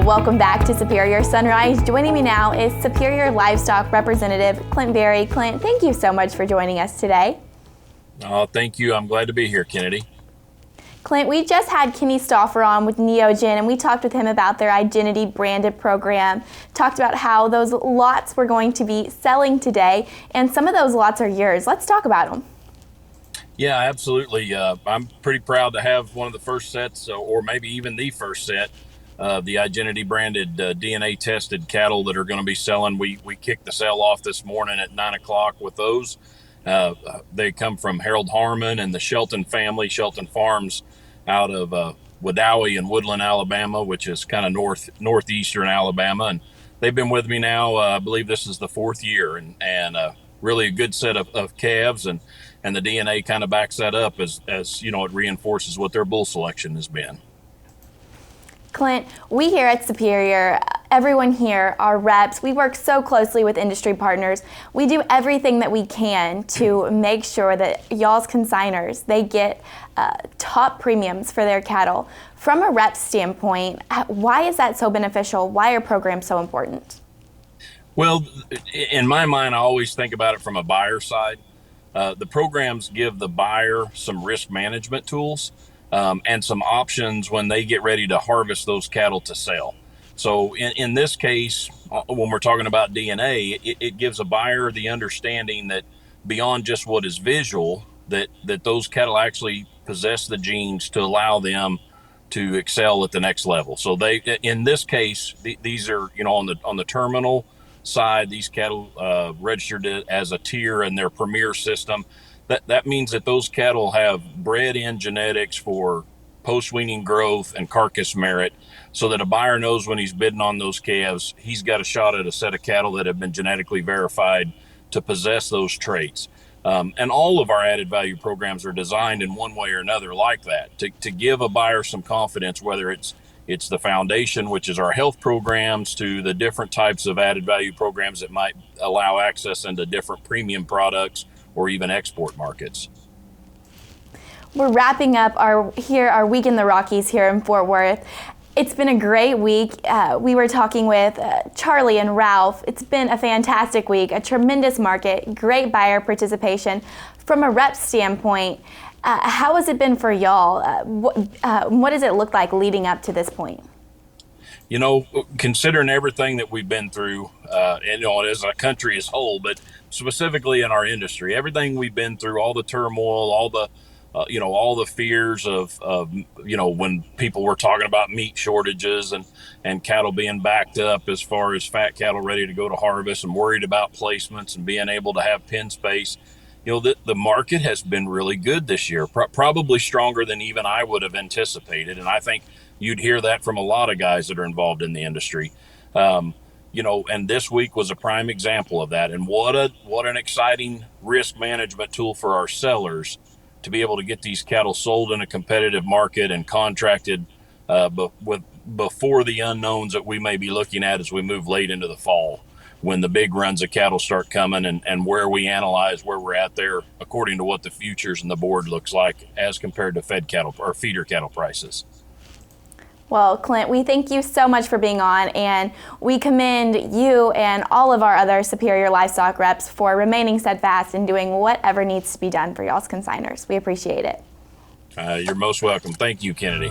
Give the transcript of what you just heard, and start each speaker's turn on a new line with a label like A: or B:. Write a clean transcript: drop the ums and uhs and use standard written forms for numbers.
A: Welcome back to Superior Sunrise. Joining me now is Superior Livestock Representative Clint Berry. Clint, thank you so much for joining us today.
B: Oh, thank you. I'm glad to be here, Kennedy.
A: Clint, we just had Kenny Stauffer on with Neogen, and we talked with him about their identity branded program, talked about how those lots were going to be selling today, and some of those lots are yours. Let's talk about them.
B: Yeah, absolutely. I'm pretty proud to have one of the first sets, or maybe even the first set, the identity branded DNA tested cattle that are going to be selling. We kicked the sale off this morning at 9 o'clock with those. They come from Harold Harmon and the Shelton family, Shelton Farms, out of Wedowee and Woodland, Alabama, which is kind of northeastern Alabama. And they've been with me now. I believe this is the fourth year, and really a good set of calves, and the DNA kind of backs that up as you know, it reinforces what their bull selection has been.
A: Clint, we here at Superior, everyone here, our reps, we work so closely with industry partners. We do everything that we can to make sure that y'all's consigners, they get top premiums for their cattle. From a rep standpoint, why is that so beneficial? Why are programs so important?
B: Well, in my mind, I always think about it from a buyer side. The programs give the buyer some risk management tools and some options when they get ready to harvest those cattle to sell. So in this case, when we're talking about DNA, it gives a buyer the understanding that beyond just what is visual, that those cattle actually possess the genes to allow them to excel at the next level. So they, in this case, these are, you know, on the terminal side, these cattle registered as a tier in their premier system. That means that those cattle have bred-in genetics for post-weaning growth and carcass merit, so that a buyer knows when he's bidding on those calves, he's got a shot at a set of cattle that have been genetically verified to possess those traits. And all of our added value programs are designed in one way or another like that, to give a buyer some confidence, whether it's the foundation, which is our health programs, to the different types of added value programs that might allow access into different premium products or even export markets.
A: We're wrapping up our week in the Rockies here in Fort Worth. It's been a great week. We were talking with Charlie and Ralph. It's been a fantastic week, a tremendous market, great buyer participation. From a rep standpoint, how has it been for y'all? What does it look like leading up to this point?
B: You know, considering everything that we've been through, and, you know, as a country as a whole, but specifically in our industry, everything we've been through, all the turmoil, all the you know, all the fears of you know, when people were talking about meat shortages and cattle being backed up as far as fat cattle ready to go to harvest, and worried about placements and being able to have pen space. You know, the market has been really good this year, probably stronger than even I would have anticipated. And I think you'd hear that from a lot of guys that are involved in the industry. You know, and this week was a prime example of that. And what an exciting risk management tool for our sellers to be able to get these cattle sold in a competitive market and contracted before the unknowns that we may be looking at as we move late into the fall, when the big runs of cattle start coming, and where we analyze where we're at there according to what the futures and the board looks like as compared to fed cattle or feeder cattle prices.
A: Well, Clint, we thank you so much for being on, and we commend you and all of our other Superior Livestock reps for remaining steadfast and doing whatever needs to be done for y'all's consigners. We appreciate it.
B: You're most welcome. Thank you, Kennedy.